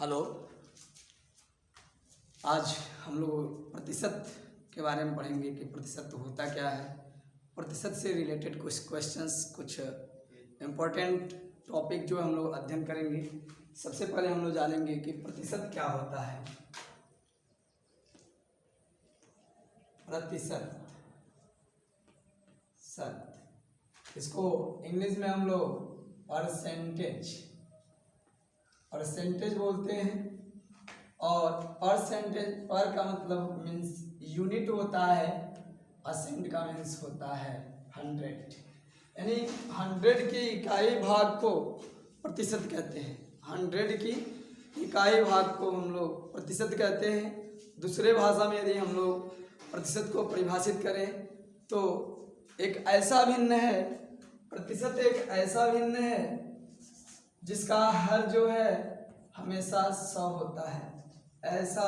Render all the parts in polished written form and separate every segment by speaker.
Speaker 1: Hello. आज हम लोग प्रतिशत के बारे में पढ़ेंगे कि प्रतिशत होता क्या है। प्रतिशत से रिलेटेड कुछ क्वेश्चंस, कुछ इम्पोर्टेंट टॉपिक जो हम लोग अध्ययन करेंगे। सबसे पहले हम लोग जानेंगे कि प्रतिशत क्या होता है। प्रतिशत इसको इंग्लिश में हम लोग परसेंटेज बोलते हैं। और परसेंटेज पर का मतलब मीन्स यूनिट होता है, परसेंट का मीन्स होता है 100, यानी 100 की इकाई भाग को प्रतिशत कहते हैं। 100 की इकाई भाग को हम लोग प्रतिशत कहते हैं। दूसरे भाषा में यदि हम लोग प्रतिशत को परिभाषित करें तो एक ऐसा भिन्न है, प्रतिशत एक ऐसा भिन्न है जिसका हर जो है हमेशा 100 होता है। ऐसा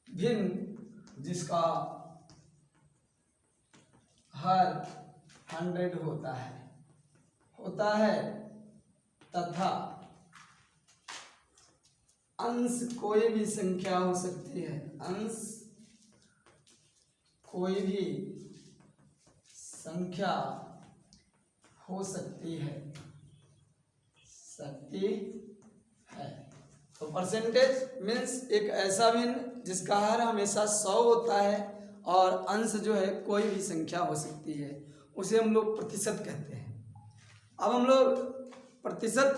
Speaker 1: भिन्न जिसका हर 100 होता है तथा अंश कोई भी संख्या हो सकती है। अंश कोई भी संख्या हो सकती है। तो परसेंटेज मीन्स एक ऐसा भिन्न जिसका हर हमेशा 100 होता है और अंश जो है कोई भी संख्या हो सकती है, उसे हम लोग प्रतिशत कहते हैं। अब हम लोग प्रतिशत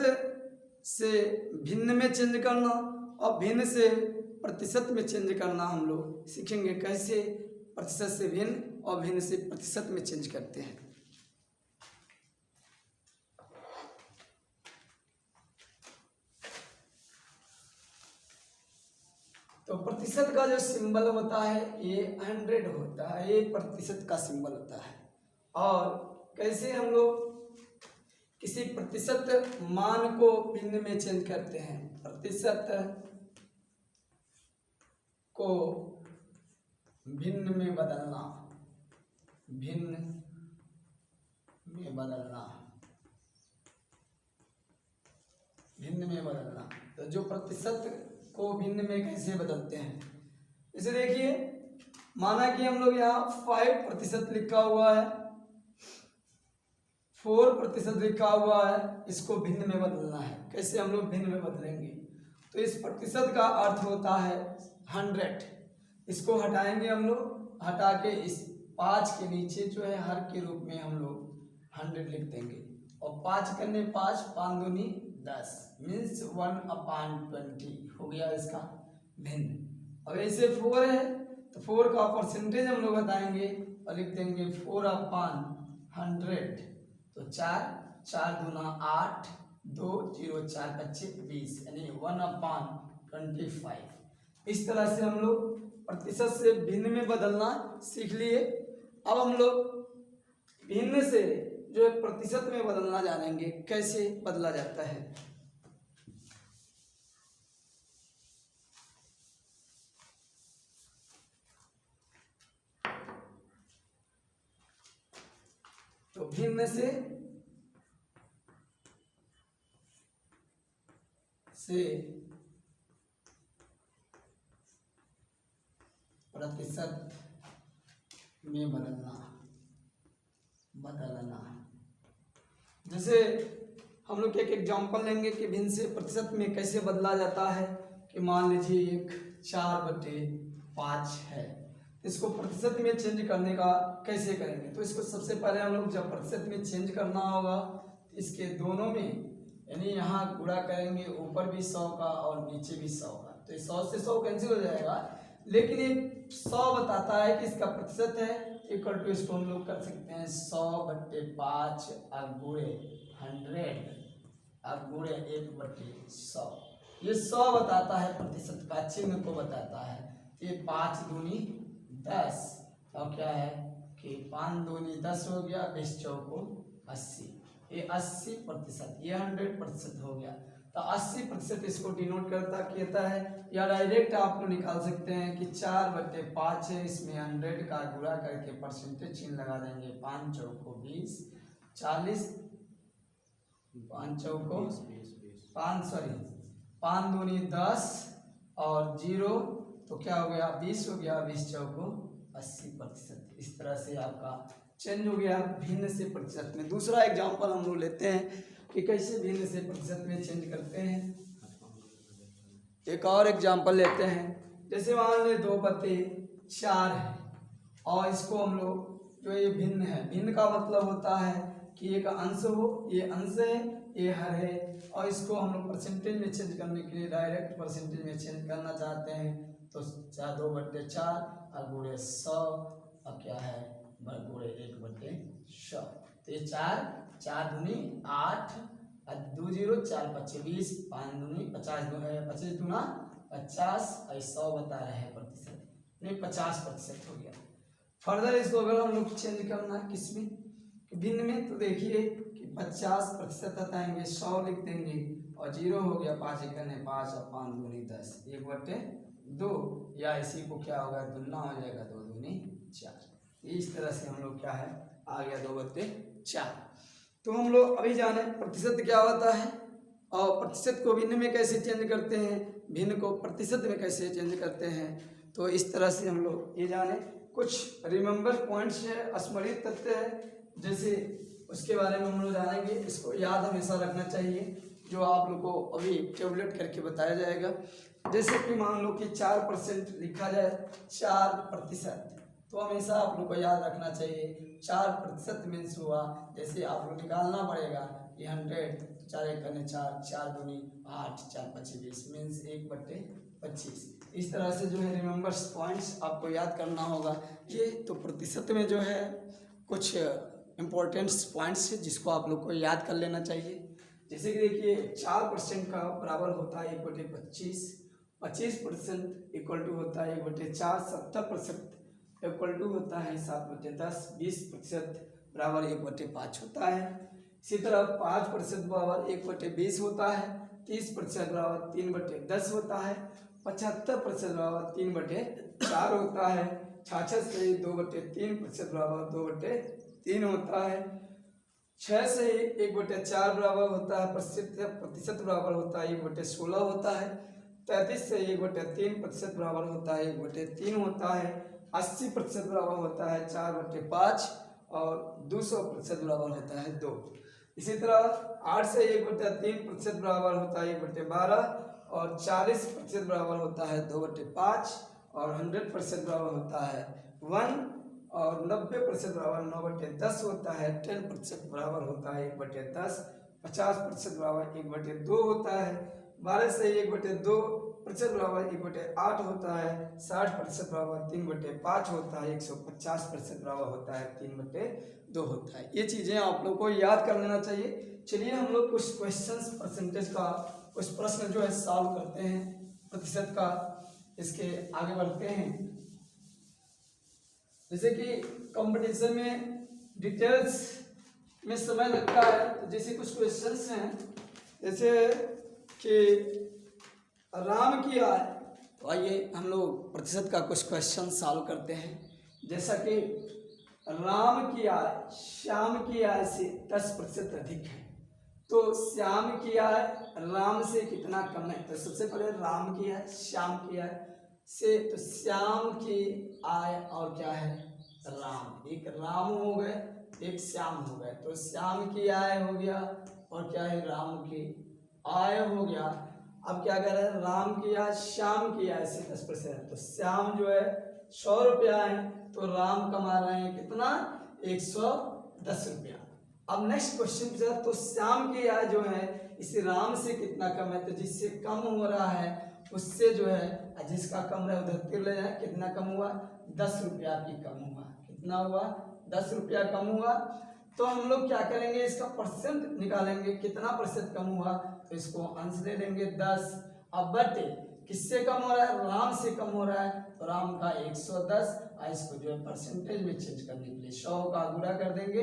Speaker 1: से भिन्न में चेंज करना और भिन्न से प्रतिशत में चेंज करना हम लोग सीखेंगे। कैसे प्रतिशत से भिन्न और भिन्न से प्रतिशत में चेंज करते हैं। तो प्रतिशत का जो सिंबल होता है ये 100 होता है, ये प्रतिशत का सिंबल होता है। और कैसे हम लोग किसी प्रतिशत मान को भिन्न में चेंज करते हैं। प्रतिशत को भिन्न में बदलना, तो जो प्रतिशत को भिन्न में कैसे बदलते हैं, इसे देखिए। माना कि हम लोग यहाँ 5% लिखा हुआ है, 4% लिखा हुआ है, इसको भिन्न में बदलना है। कैसे हम लोग भिन्न में बदलेंगे, तो इस प्रतिशत का अर्थ होता है 100। इसको हटाएंगे हम लोग, हटा के इस 5 के नीचे जो है हर के रूप में हम लोग 100 लिख देंगे। और 5 करने 5, 5 दूनी 10 मीन्स 1/20 हो गया इसका भिन्न। अब ऐसे 4 है तो 4 का परसेंटेज हम लोग बताएंगे और लिख देंगे 4/100। तो 4 दूना 8, 2 0 4 25 20 यानी 1/25। इस तरह से हम लोग प्रतिशत से भिन्न में बदलना सीख लिए। अब हम लोग भिन्न से जो है प्रतिशत में बदलना जानेंगे, कैसे बदला जाता है। तो भिन्न से प्रतिशत में बदलना। जैसे हम लोग एक एग्जांपल लेंगे कि भिन्न से प्रतिशत में कैसे बदला जाता है। कि मान लीजिए एक 4/5 है, इसको प्रतिशत में चेंज करने का कैसे करेंगे। तो इसको सबसे पहले हम लोग जब प्रतिशत में चेंज करना होगा इसके दोनों में, यानी यहाँ गुणा करेंगे, ऊपर भी 100 का और नीचे भी 100 का। तो 100 से 100 कैंसिल हो जाएगा, लेकिन ये 100 बताता है कि इसका प्रतिशत है। इक्वल टू इसको हम लोग कर सकते हैं 100/5 गुणे 100 गुणे 1/100। ये 100 बताता है, प्रतिशत का चिन्ह को बताता है। ये 5 दूनी 10 और क्या है कि 5 दूनी 10 हो गया, 20 चौको 80। ये 80%, ये 100% हो गया। तो 80% इसको डिनोट कहता है। या डायरेक्ट आप लोग निकाल सकते हैं कि 4/5 है, इसमें 100 का गुणा करके परसेंटेज चिन्ह लगा देंगे। 5 चौको 20, 40, 5 चौको 5 5 दूनी 10 और 0 तो क्या हो गया 20 हो गया, 20 चौको 80%। इस तरह से आपका चेंज हो गया भिन्न से प्रतिशत में। दूसरा एग्जांपल हम लोग लेते हैं कि कैसे भिन्न से प्रतिशत में चेंज करते हैं। एक और एग्जांपल लेते हैं, जैसे मान लें 2/4 है और इसको हम लोग जो ये भिन्न है, भिन्न का मतलब होता है कि एक अंश हो, ये अंश है, ये हर है, और इसको हम लोग परसेंटेज में चेंज करने के लिए डायरेक्ट परसेंटेज में चेंज करना चाहते हैं तो 2/4 और गुणे 100 और क्या है गुणे 1/100। तो ये 4 दूनी 8 और 2 0 4 5 20 5 दूनी 50 25 दूना 50 और 100 बता रहे हैं प्रतिशत, नहीं 50% हो गया। फर्दर इसको अगर हम लोग चेंज करना है किसमें, भिन्न में, तो देखिए कि 50% हटाएंगे 100 लिख देंगे और 0 हो गया 5 1 5 और 5 दूनी 10 1/2, या इसी को क्या होगा दुगना हो जाएगा 2 दूनी 4। इस तरह से हम लोग क्या है आ गया 2/4। तो हम लोग अभी जाने प्रतिशत क्या होता है और प्रतिशत को भिन्न में कैसे चेंज करते हैं, भिन्न को प्रतिशत में कैसे चेंज करते हैं। तो इस तरह से हम लोग ये जाने कुछ रिमेंबर पॉइंट्स है, स्मृत तथ्य है, जैसे उसके बारे में हम लोग जानेंगे। इसको याद हमेशा रखना चाहिए जो आप लोग को अभी टेबलेट करके बताया जाएगा। जैसे कि मान लो कि 4% लिखा जाए 4%, तो हमेशा आप लोग को याद रखना चाहिए 4% मीन्स हुआ, जैसे आप लोग निकालना पड़ेगा कि 100 4 1 4 4 दूनी 8 4 5 20 मीन्स 1/25। इस तरह से जो है रिमेंबर्स पॉइंट्स आपको याद करना होगा। ये तो प्रतिशत में जो है कुछ इम्पोर्टेंट्स पॉइंट्स है जिसको आप लोग को याद कर लेना चाहिए। जैसे कि देखिए 4% का बराबर होता है 1/25, 25% इक्वल टू होता है 1/4, 70% इक्वल टू होता है 7/10, 20% बराबर 1/5 होता है। इसी तरह 5% बराबर 1/20 होता है, 30% बराबर 3/10 होता है, 75% बराबर 3/4 होता है, 66 से 2/3% बराबर 2/3 होता है, 6 से 1/4 बराबर होता है, प्रतिशत बराबर होता है 1/16 होता है, 33 से 1/3% बराबर होता है 1/3 होता है, 80% बराबर होता है 4/5 और 200% बराबर होता है 2। इसी तरह 8 से 1/3% बराबर होता है 1/12 और 40% बराबर होता है 2/5 और 100% बराबर होता है 1 और 90% बराबर 9/10 होता है, 10% बराबर होता है 1/10, 50% बराबर 1/2 होता है, 12 से 1/2% बराबर 1/8 होता है, 60% बराबर 3/5 होता है, 150% बराबर होता है 3/2 होता है। ये चीज़ें आप लोग को याद कर लेना चाहिए। चलिए हम लोग कुछ क्वेश्चंस परसेंटेज का कुछ प्रश्न जो है सॉल्व करते हैं प्रतिशत का, इसके आगे बढ़ते हैं। जैसे कि कंपटीशन में डिटेल्स में समय लगता है, तो जैसे कुछ क्वेश्चंस हैं, जैसे कि राम की आय, तो आइए हम लोग प्रतिशत का कुछ क्वेश्चन सॉल्व करते हैं। जैसा कि राम की आय श्याम की आय से 10% अधिक है, तो श्याम की आय राम से कितना कम है। तो सबसे पहले राम की आय श्याम की आय से, तो श्याम की आय और क्या है राम, एक राम हो गए एक श्याम हो गए, तो श्याम की आय हो गया और क्या है राम की आय हो गया। अब क्या कर रहे हैं राम की आय श्याम की आय से 10%, तो श्याम जो है 100 रुपया है तो राम कमा रहे हैं कितना 110 रुपया। अब नेक्स्ट क्वेश्चन पूछा, तो श्याम की आय जो है इस राम से कितना कम है, तो जिससे कम हो रहा है उससे जो है जिसका कम है उधर तिर ले जाए, कितना कम हुआ 10 रुपया की कम हुआ, कितना हुआ 10 रुपया कम हुआ। तो हम लोग क्या करेंगे इसका परसेंट निकालेंगे, कितना परसेंट कम हुआ, तो इसको अंश ले लेंगे 10। अब बटे किससे कम हो रहा है राम से कम हो रहा है, तो राम का 110, और इसको जो है परसेंटेज में चेंज करने के लिए 100 का गुणा कर देंगे,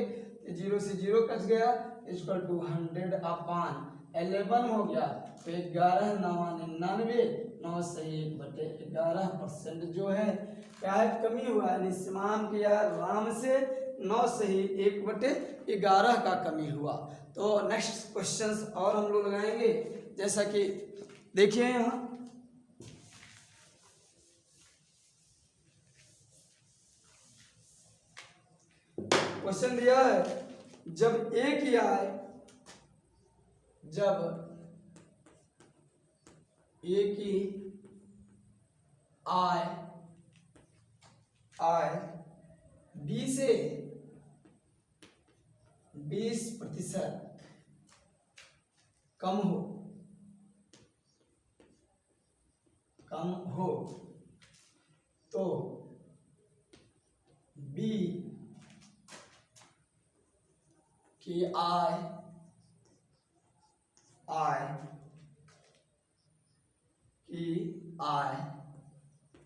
Speaker 1: 0 से 0 कट गया, इक्वल टू 100/11 हो गया, तो 11 9 99, 9 सही 1/11% जो है क्या है कमी हुआ है, निस्मान किया राम से 9 सही 1/11 का कमी हुआ। तो नेक्स्ट क्वेश्चंस और हम लोग लगाएंगे, जैसा कि देखिए यहाँ क्वेश्चन दिया है, जब ए की आय, जब ए की आय बी से 20% कम हो तो बी की आय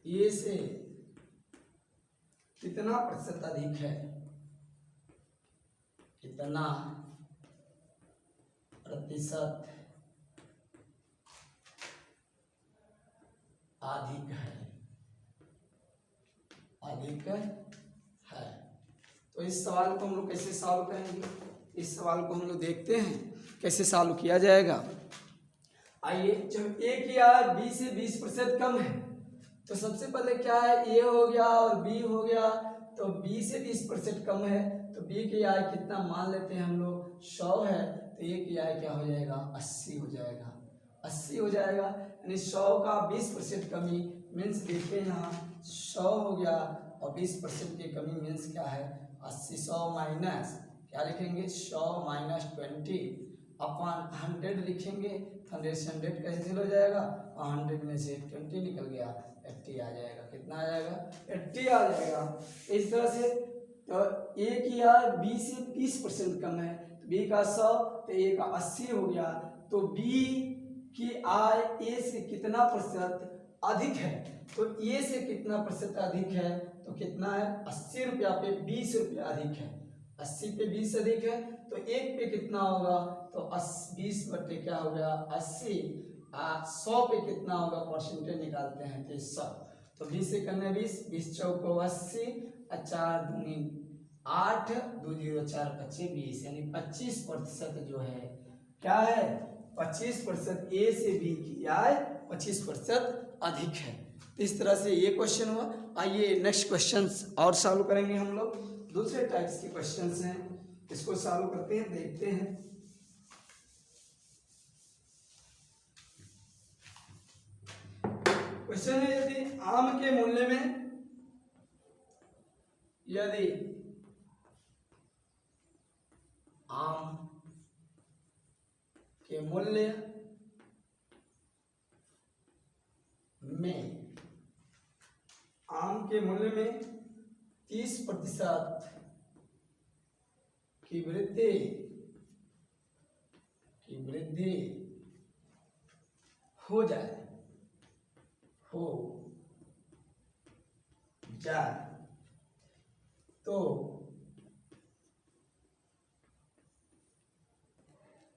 Speaker 1: ए से कितना प्रतिशत अधिक है, कितना प्रतिशत अधिक है। तो इस सवाल को हम लोग कैसे सॉल्व करेंगे, इस सवाल को हम लोग देखते हैं कैसे सॉल्व किया जाएगा। आइए, जब ए की आय बी से 20% कम है तो सबसे पहले क्या है, ए हो गया और बी हो गया, तो बी से 20% कम है तो बी की आय कितना मान लेते हैं हम लोग, 100 है, तो ए की आय क्या हो जाएगा, 80 हो जाएगा, 80 हो जाएगा। यानी 100 का 20% कमी मीन्स देखिए यहाँ 100 हो गया और 20% की कमी मीन्स क्या है, 80। 100 माइनस क्या लिखेंगे, 100 माइनस 20 अपॉन 100 लिखेंगे, 100 से 100 कैंसिल हो जाएगा और 100 में से 20 निकल गया, 80 आ जाएगा। कितना आ जाएगा, 80 आ जाएगा। इस तरह से तो ए की आय बी से 20% कम है, तो बी का 100 तो ए का 80 हो गया, तो बी की आय ए से कितना प्रतिशत अधिक है, तो ए से कितना प्रतिशत अधिक है, तो कितना है, 80 रुपया पे 20 रुपया अधिक है, 80 पे 20 अधिक है, तो एक पे कितना होगा, तो 20 बटे क्या हो गया 80, 100 पे कितना होगा, परसेंटेज निकालते हैं तो 100, तो 20 से करने 20 चौको 80, 4 दूनी 8, 2 0 4 25 20, यानी 25% जो है क्या है, 25% ए से बी की आय 25% अधिक है। इस तरह से ये क्वेश्चन हुआ। आइए नेक्स्ट क्वेश्चन और सॉल्व करेंगे हम लोग, दूसरे टाइप्स के क्वेश्चंस हैं, इसको सॉल्व करते हैं, देखते हैं। क्वेश्चन है, यदि आम के मूल्य में, यदि आम के मूल्य में 30% की वृद्धि हो जाए तो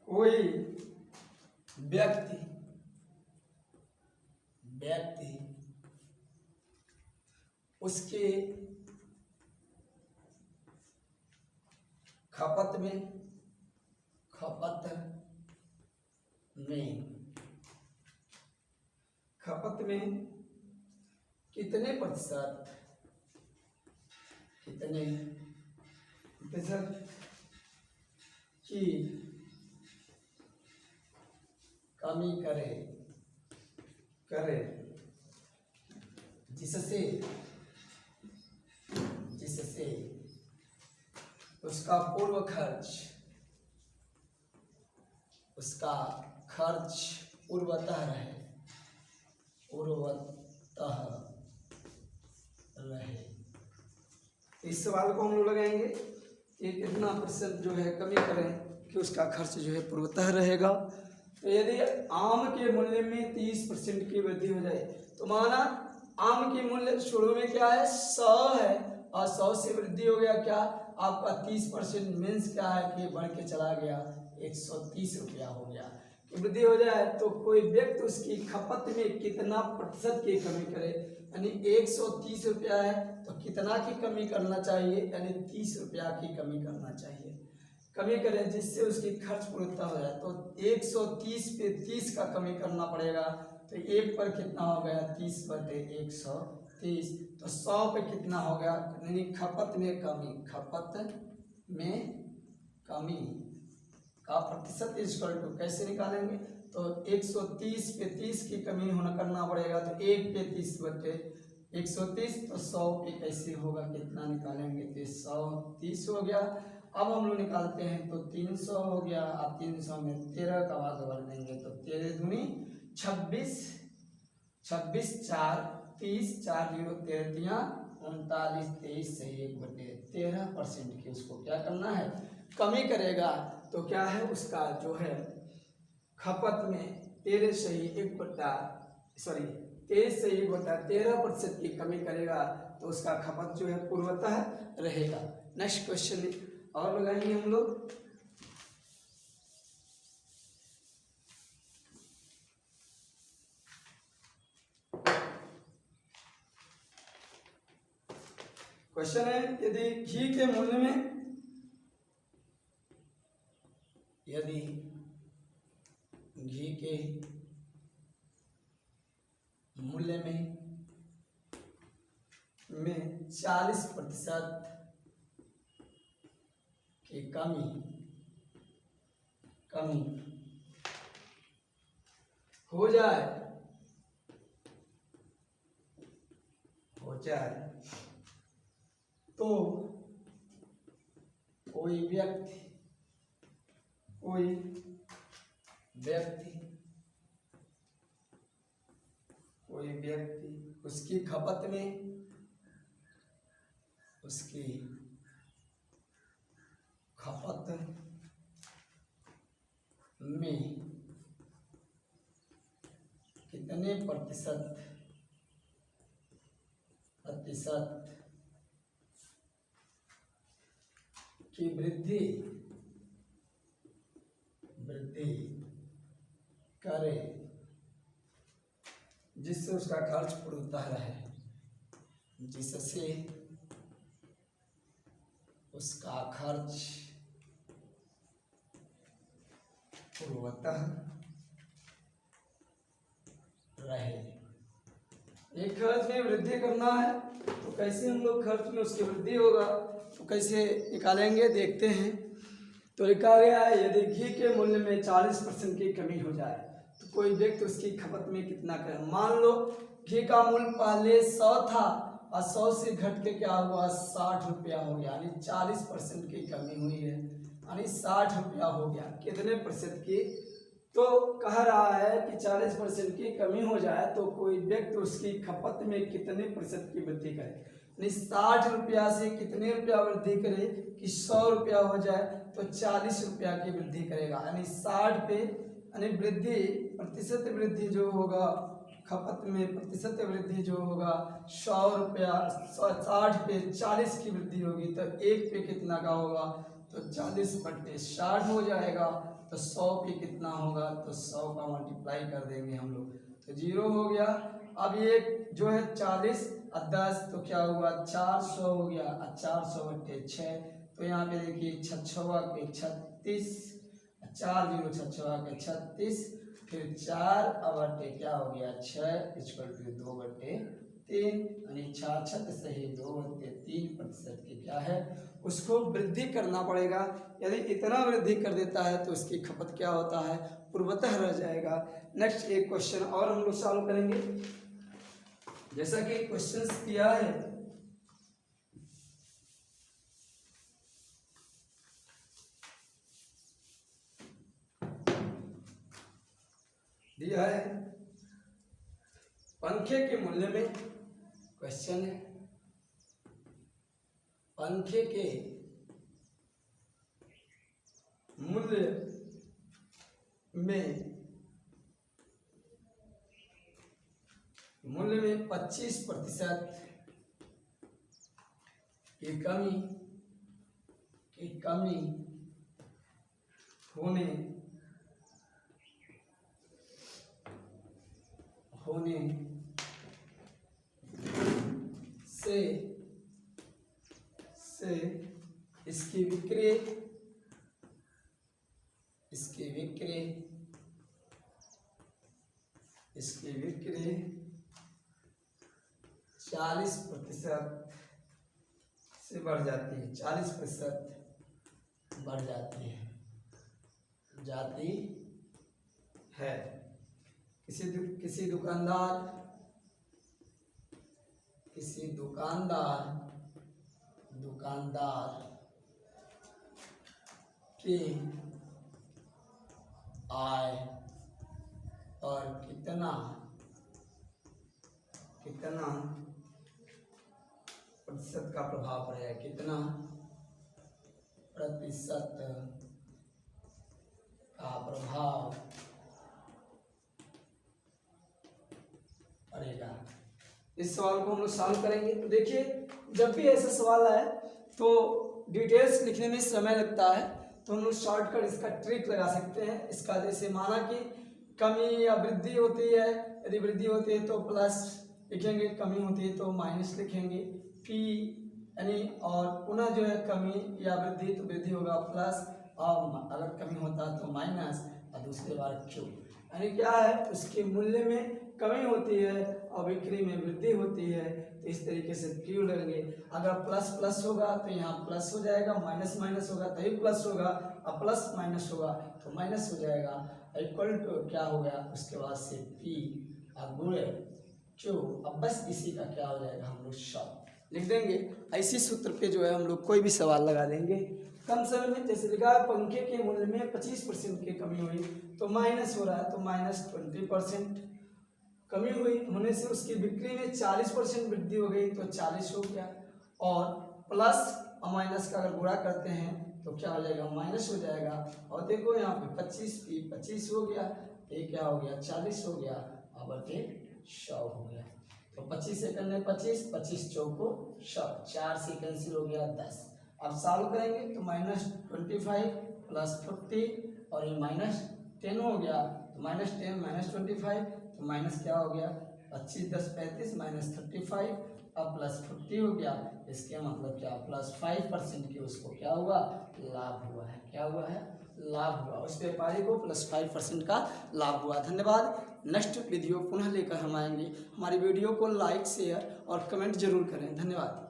Speaker 1: कोई व्यक्ति उसके खपत में कितने प्रतिशत की कमी करे जिससे उसका खर्च पूर्वतः रहे। इस सवाल को हम लोग लगाएंगे कि कितना प्रतिशत जो है कमी करें कि उसका खर्च जो है पूर्वतः रहेगा। तो यदि आम के मूल्य में 30% की वृद्धि हो जाए, तो माना आम की मूल्य शुरू में क्या है 100 है और 100 से वृद्धि हो गया क्या आपका 30% मीन्स क्या है कि बढ़ के चला गया 130 रुपया हो गया कि वृद्धि हो जाए, तो कोई व्यक्ति उसकी खपत में कितना प्रतिशत की कमी करे, यानी 130 रुपया है तो कितना की कमी करना चाहिए, यानी 30 रुपया की कमी करना चाहिए। कमी करें जिससे उसकी खर्च पूर्णता हो जाए। तो 130 पे 30 का कमी करना पड़ेगा। तो 1 पर कितना हो गया 30/130। तो 100 पे कितना हो गया, यानी खपत में कमी, खपत में कमी का प्रतिशत इक्वल टू कैसे निकालेंगे। तो 130 पे 30 की कमी होना करना पड़ेगा। तो 1 पे 30/130। तो 100 पे कैसे होगा, कितना निकालेंगे, तो 130 हो गया। अब हम लोग निकालते हैं तो 300 हो गया। अब 300 में 13 का भाग कर देंगे तो 13 दूनी 26, 26 4 30, 4 0 13 39, 23 से 1/13% की उसको क्या करना है, कमी करेगा। तो क्या है उसका जो है खपत में 23 से 1/13% की कमी करेगा। तो उसका खपत जो है पूर्वतः रहेगा। नेक्स्ट क्वेश्चन और लगाएंगे हम लोग। क्वेश्चन है यदि घी के मूल्य में, यदि घी के मूल्य में 40% की कमी हो जाए तो कोई व्यक्ति उसकी खपत में कितने प्रतिशत की वृद्धि करे जिससे उसका खर्च पूर्णतः रहे, जिससे उसका खर्च पूर्णतः रहे। एक खर्च में वृद्धि करना है तो कैसे हम लोग खर्च में उसकी वृद्धि होगा तो कैसे निकालेंगे, देखते हैं। तो लिखा गया है यदि घी के मूल्य में 40% की कमी हो जाए तो कोई व्यक्ति उसकी खपत में कितना करे। मान लो घी का मूल्य पहले 100 था और 100 से घट के क्या हुआ 60 रुपया हो गया, यानी 40% की कमी हुई है, यानी 60 रुपया हो गया। कितने प्रतिशत की, तो कह रहा है कि 40% की कमी हो जाए तो कोई व्यक्ति उसकी खपत में कितने प्रतिशत की वृद्धि करे, यानी 60 रुपया से कितने रुपया वृद्धि करे कि 100 रुपया हो जाए तो 40 रुपया की वृद्धि करेगा, यानी 60 पे, यानी वृद्धि प्रतिशत वृद्धि जो होगा खपत में प्रतिशत वृद्धि जो होगा 100 रुपया, 60 पे 40 की वृद्धि होगी तो 1 पे कितना का होगा तो 40/60 हो जाएगा। तो 100 पे कितना होगा तो 100 का मल्टीप्लाई कर देंगे हम लोग तो 0 हो गया। अब ये जो है 40 और 10 तो क्या हुआ 400 हो गया, 400/6। तो यहाँ पे देखिए 6 के 36, 4 0 6 के 36, फिर 4 अब क्या हो गया 6 = 2/3, यानी 6 सही 2/3% की क्या है उसको वृद्धि करना पड़ेगा। यदि इतना वृद्धि कर देता है तो उसकी खपत क्या होता है पूर्वतः रह जाएगा। नेक्स्ट एक क्वेश्चन और हम लोग सॉल्व करेंगे। जैसा कि क्वेश्चंस दिया है पंखे के मूल्य में, क्वेश्चन है पंखे के मूल्य में 25% की कमी होने से इसकी बिक्री बिक्री, इसकी बिक्री 40% से बढ़ जाती है, 40% बढ़ जाती है किसी दुकानदार की आय और कितना प्रतिशत का प्रभाव पड़ेगा, कितना प्रतिशत का प्रभाव पड़ेगा। इस सवाल को हम लोग सॉल्व करेंगे। तो देखिए, जब भी ऐसा सवाल आए तो डिटेल्स लिखने में समय लगता है, तो हम लोग शॉर्टकट इसका ट्रिक लगा सकते हैं। इसका जैसे माना कि कमी या वृद्धि होती है, यदि वृद्धि होती है तो प्लस लिखेंगे, कमी होती है तो माइनस लिखेंगे, पी यानी, और पुनः जो है कमी या वृद्धि तो वृद्धि होगा प्लस, और अगर कमी होता है तो माइनस, और दूसरी बार क्यू, यानी क्या है, उसके मूल्य में कमी होती है और बिक्री में वृद्धि होती है। तो इस तरीके से क्यू लगेंगे। अगर प्लस प्लस होगा तो यहाँ प्लस हो जाएगा, माइनस माइनस होगा तभी प्लस होगा, और प्लस माइनस होगा तो माइनस हो जाएगा। इक्वल टू क्या हो गया, उसके बाद से पी और गुणे क्यू। अब बस इसी का क्या हो जाएगा, हम लोग शॉर्ट लिख देंगे। ऐसी सूत्र पे जो है हम लोग कोई भी सवाल लगा देंगे। कम समय में, जैसे लिखा है पंखे के मूल्य में 25% की कमी हुई, तो माइनस हो रहा है तो माइनस 20% कमी हुई होने से उसकी बिक्री में 40% वृद्धि हो गई, तो 40 हो गया। और प्लस और माइनस का अगर गुणा करते हैं तो क्या हो जाएगा, माइनस हो जाएगा। और देखो यहाँ पे 25 हो गया, ये क्या हो गया, 40 हो गया, और बटे 100 हो गया। तो 25 सेकंड में 25 चौको 100, 4 से कैंसिल हो गया 10। अब सॉल्व करेंगे तो -25 + 40 और ये -10 हो गया, तो -10 -25 तो माइनस क्या हो गया, 25 10 35 -35 अब +40 हो गया। इसके मतलब क्या, +5% की उसको क्या हुआ, लाभ हुआ है। क्या हुआ है, लाभ हुआ, उस व्यापारी को +5% का लाभ हुआ। धन्यवाद। नेक्स्ट वीडियो पुनः लेकर हम आएंगे। हमारी वीडियो को लाइक शेयर और कमेंट जरूर करें। धन्यवाद।